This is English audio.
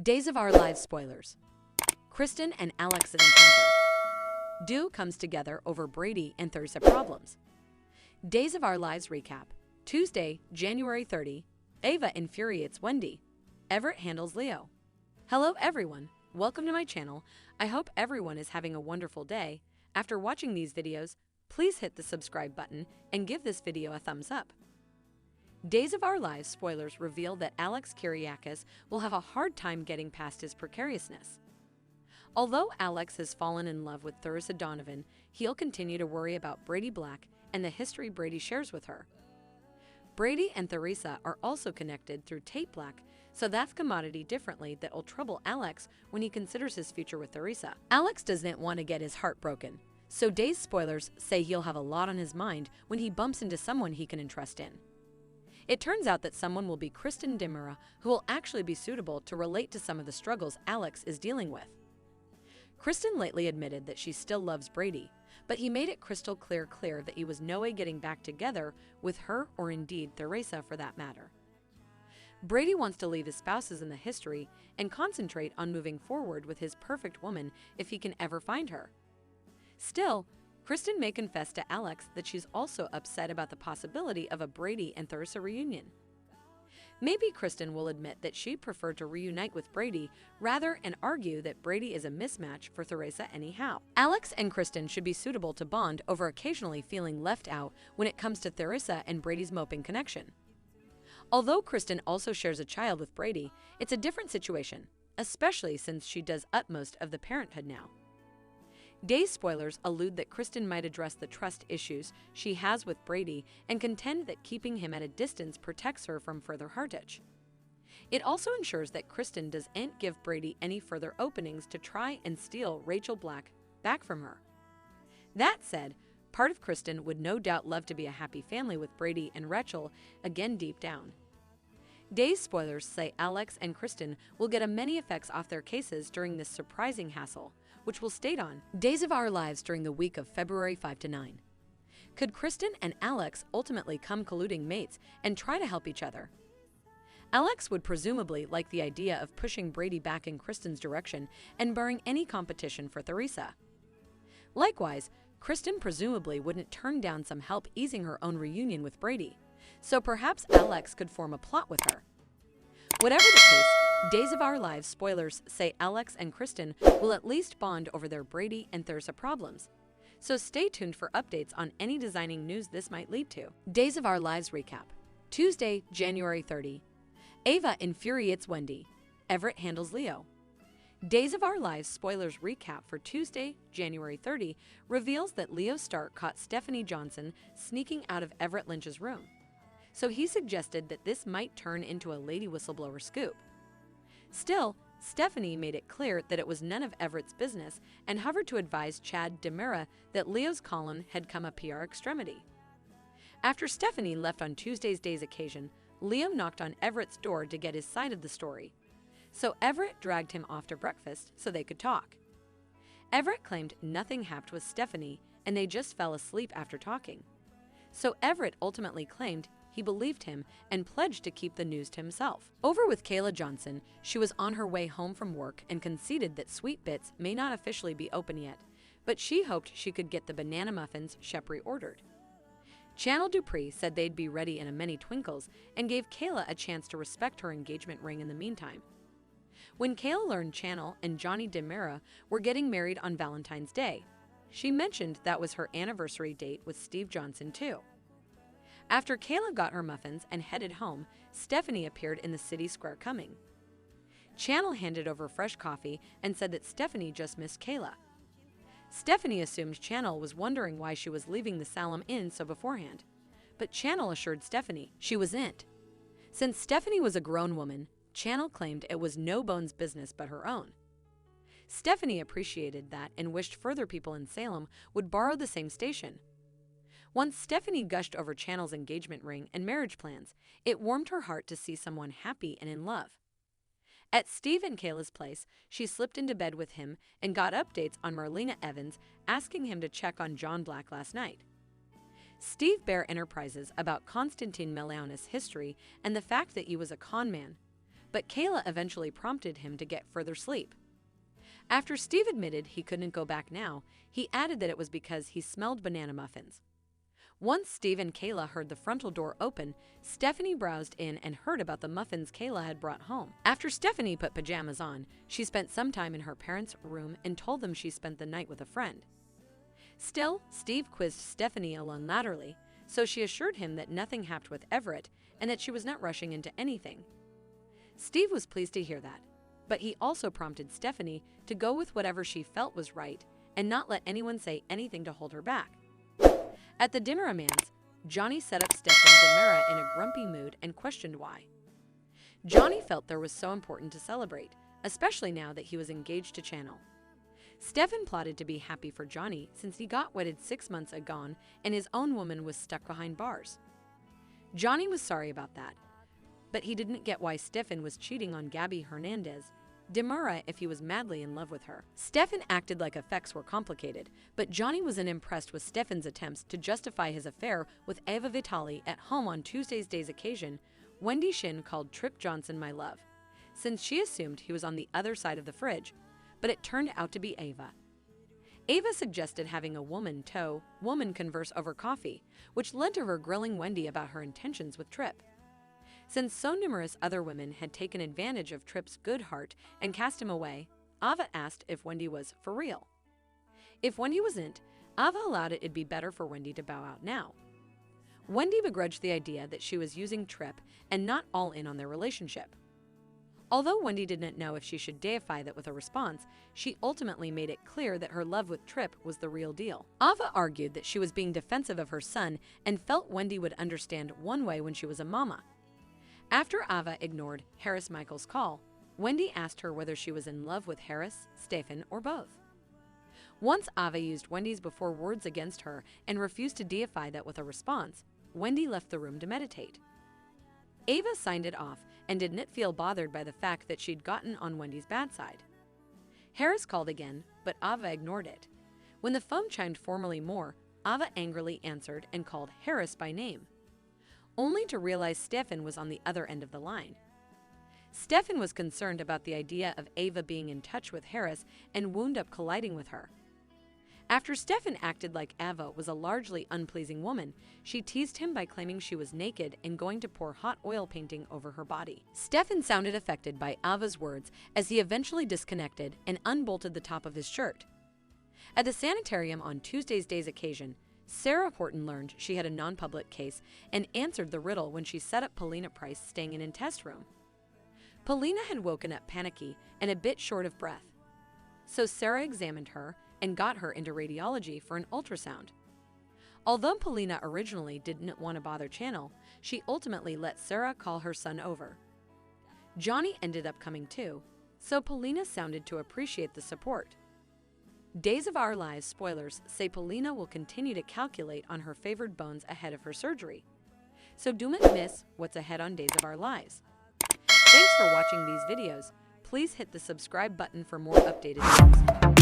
Days of Our Lives spoilers. Kristen and Alex's encounter. Duo comes together over Brady and Theresar problems. Days of Our Lives recap. Tuesday, January 30. Ava infuriates Wendy. Everett handles Leo. Hello everyone. Welcome to my channel. I hope everyone is having a wonderful day. After watching these videos, please hit the subscribe button and give this video a thumbs up. Days of Our Lives spoilers reveal that Alex Kyriakis will have a hard time getting past his precariousness. Although Alex has fallen in love with Theresar Donovan, he'll continue to worry about Brady Black and the history Brady shares with her. Brady and Theresar are also connected through Tate Black, so that's commodity differently that will trouble Alex when he considers his future with Theresar. Alex doesn't want to get his heart broken, so Days spoilers say he'll have a lot on his mind when he bumps into someone he can entrust in. It turns out that someone will be Kristen who will actually be suitable to relate to some of the struggles Alex is dealing with. Kristen lately admitted that she still loves Brady, but he made it crystal clear that he was no way getting back together with her or indeed Theresar for that matter. Brady wants to leave his spouses in the history and concentrate on moving forward with his perfect woman if he can ever find her. Still, Kristen may confess to Alex that she's also upset about the possibility of a Brady and Theresar reunion. Maybe Kristen will admit that she'd prefer to reunite with Brady rather and argue that Brady is a mismatch for Theresar anyhow. Alex and Kristen should be suitable to bond over occasionally feeling left out when it comes to Theresar and Brady's moping connection. Although Kristen also shares a child with Brady, it's a different situation, especially since she does utmost of the parenthood now. Days spoilers allude that Kristen might address the trust issues she has with Brady and contend that keeping him at a distance protects her from further heartache. It also ensures that Kristen doesn't give Brady any further openings to try and steal Rachel Black back from her. That said, part of Kristen would no doubt love to be a happy family with Brady and Rachel again deep down. Days spoilers say Alex and Kristen will get many effects off their cases during this surprising hassle, which will stay on Days of Our Lives during the week of February 5 to 9. Could Kristen and Alex ultimately come colluding mates and try to help each other? Alex would presumably like the idea of pushing Brady back in Kristen's direction and barring any competition for Theresar. Likewise, Kristen presumably wouldn't turn down some help easing her own reunion with Brady, so perhaps Alex could form a plot with her. Whatever the case, Days of Our Lives spoilers say Alex and Kristen will at least bond over their Brady and Theresar problems. So stay tuned for updates on any designing news this might lead to. Days of Our Lives recap. Tuesday, January 30. Ava infuriates Wendy. Everett handles Leo. Days of Our Lives spoilers recap for Tuesday, January 30 reveals that Leo Stark caught Stephanie Johnson sneaking out of Everett Lynch's room. So he suggested that this might turn into a lady whistleblower scoop. Still, Stephanie made it clear that it was none of Everett's business and hovered to advise Chad DiMera that Leo's column had come a PR extremity. After Stephanie left on Tuesday's day's occasion, Leo knocked on Everett's door to get his side of the story. So Everett dragged him off to breakfast so they could talk. Everett claimed nothing happened with Stephanie and they just fell asleep after talking. So Everett ultimately claimed he believed him and pledged to keep the news to himself. Over with Kayla Johnson, she was on her way home from work and conceded that Sweet Bits may not officially be open yet, but she hoped she could get the banana muffins Shep ordered. Channel Dupree said they'd be ready in a many twinkles and gave Kayla a chance to respect her engagement ring in the meantime. When Kayla learned Channel and Johnny DiMera were getting married on Valentine's Day, she mentioned that was her anniversary date with Steve Johnson too. After Kayla got her muffins and headed home, Stephanie appeared in the city square coming. Channel handed over fresh coffee and said that Stephanie just missed Kayla. Stephanie assumed Channel was wondering why she was leaving the Salem Inn so beforehand, but Channel assured Stephanie she wasn't. Since Stephanie was a grown woman, Channel claimed it was no bones business but her own. Stephanie appreciated that and wished further people in Salem would borrow the same station. Once Stephanie gushed over Channel's engagement ring and marriage plans, it warmed her heart to see someone happy and in love. At Steve and Kayla's place, she slipped into bed with him and got updates on Marlena Evans, asking him to check on John Black last night. Steve bare Enterprises about Konstantin Meleonis' history and the fact that he was a con man, but Kayla eventually prompted him to get further sleep. After Steve admitted he couldn't go back now, he added that it was because he smelled banana muffins. Once Steve and Kayla heard the frontal door open, Stephanie browsed in and heard about the muffins Kayla had brought home. After Stephanie put pajamas on, she spent some time in her parents' room and told them she spent the night with a friend. Still, Steve quizzed Stephanie unilaterally, so she assured him that nothing happened with Everett and that she was not rushing into anything. Steve was pleased to hear that, but he also prompted Stephanie to go with whatever she felt was right and not let anyone say anything to hold her back. At the dinner amends, Johnny set up Stefan Demera in a grumpy mood and questioned why. Johnny felt there was so important to celebrate, especially now that he was engaged to Channel. Stefan plotted to be happy for Johnny since he got wedded 6 months ago and his own woman was stuck behind bars. Johnny was sorry about that, but he didn't get why Stefan was cheating on Gabby Hernandez Demera if he was madly in love with her. Stefan acted like effects were complicated, but Johnny was unimpressed with Stefan's attempts to justify his affair with Ava Vitali at home on Tuesday's day's occasion. Wendy Shin called Trip Johnson my love, since she assumed he was on the other side of the fridge, but it turned out to be Ava. Ava suggested having a woman converse over coffee, which led to her grilling Wendy about her intentions with Trip. Since so numerous other women had taken advantage of Trip's good heart and cast him away, Ava asked if Wendy was for real. If Wendy wasn't, Ava allowed it'd be better for Wendy to bow out now. Wendy begrudged the idea that she was using Trip and not all in on their relationship. Although Wendy didn't know if she should deify that with a response, she ultimately made it clear that her love with Trip was the real deal. Ava argued that she was being defensive of her son and felt Wendy would understand one way when she was a mama. After Ava ignored Harris Michael's call, Wendy asked her whether she was in love with Harris, Stefan, or both. Once Ava used Wendy's before words against her and refused to deify that with a response, Wendy left the room to meditate. Ava signed it off and didn't feel bothered by the fact that she'd gotten on Wendy's bad side. Harris called again, but Ava ignored it. When the phone chimed formally more, Ava angrily answered and called Harris by name, only to realize Stefan was on the other end of the line. Stefan was concerned about the idea of Ava being in touch with Harris and wound up colliding with her. After Stefan acted like Ava was a largely unpleasing woman, she teased him by claiming she was naked and going to pour hot oil painting over her body. Stefan sounded affected by Ava's words as he eventually disconnected and unbolted the top of his shirt. At the sanitarium on Tuesday's day's occasion, Sarah Horton learned she had a non-public case and answered the riddle when she set up Paulina Price staying in test room. Paulina had woken up panicky and a bit short of breath, so Sarah examined her and got her into radiology for an ultrasound. Although Paulina originally didn't want to bother Channel, she ultimately let Sarah call her son over. Johnny ended up coming too, so Paulina sounded to appreciate the support. Days of Our Lives spoilers say Paulina will continue to calculate on her favored bones ahead of her surgery. So don't miss what's ahead on Days of Our Lives. Thanks for watching these videos. Please hit the subscribe button for more updated news.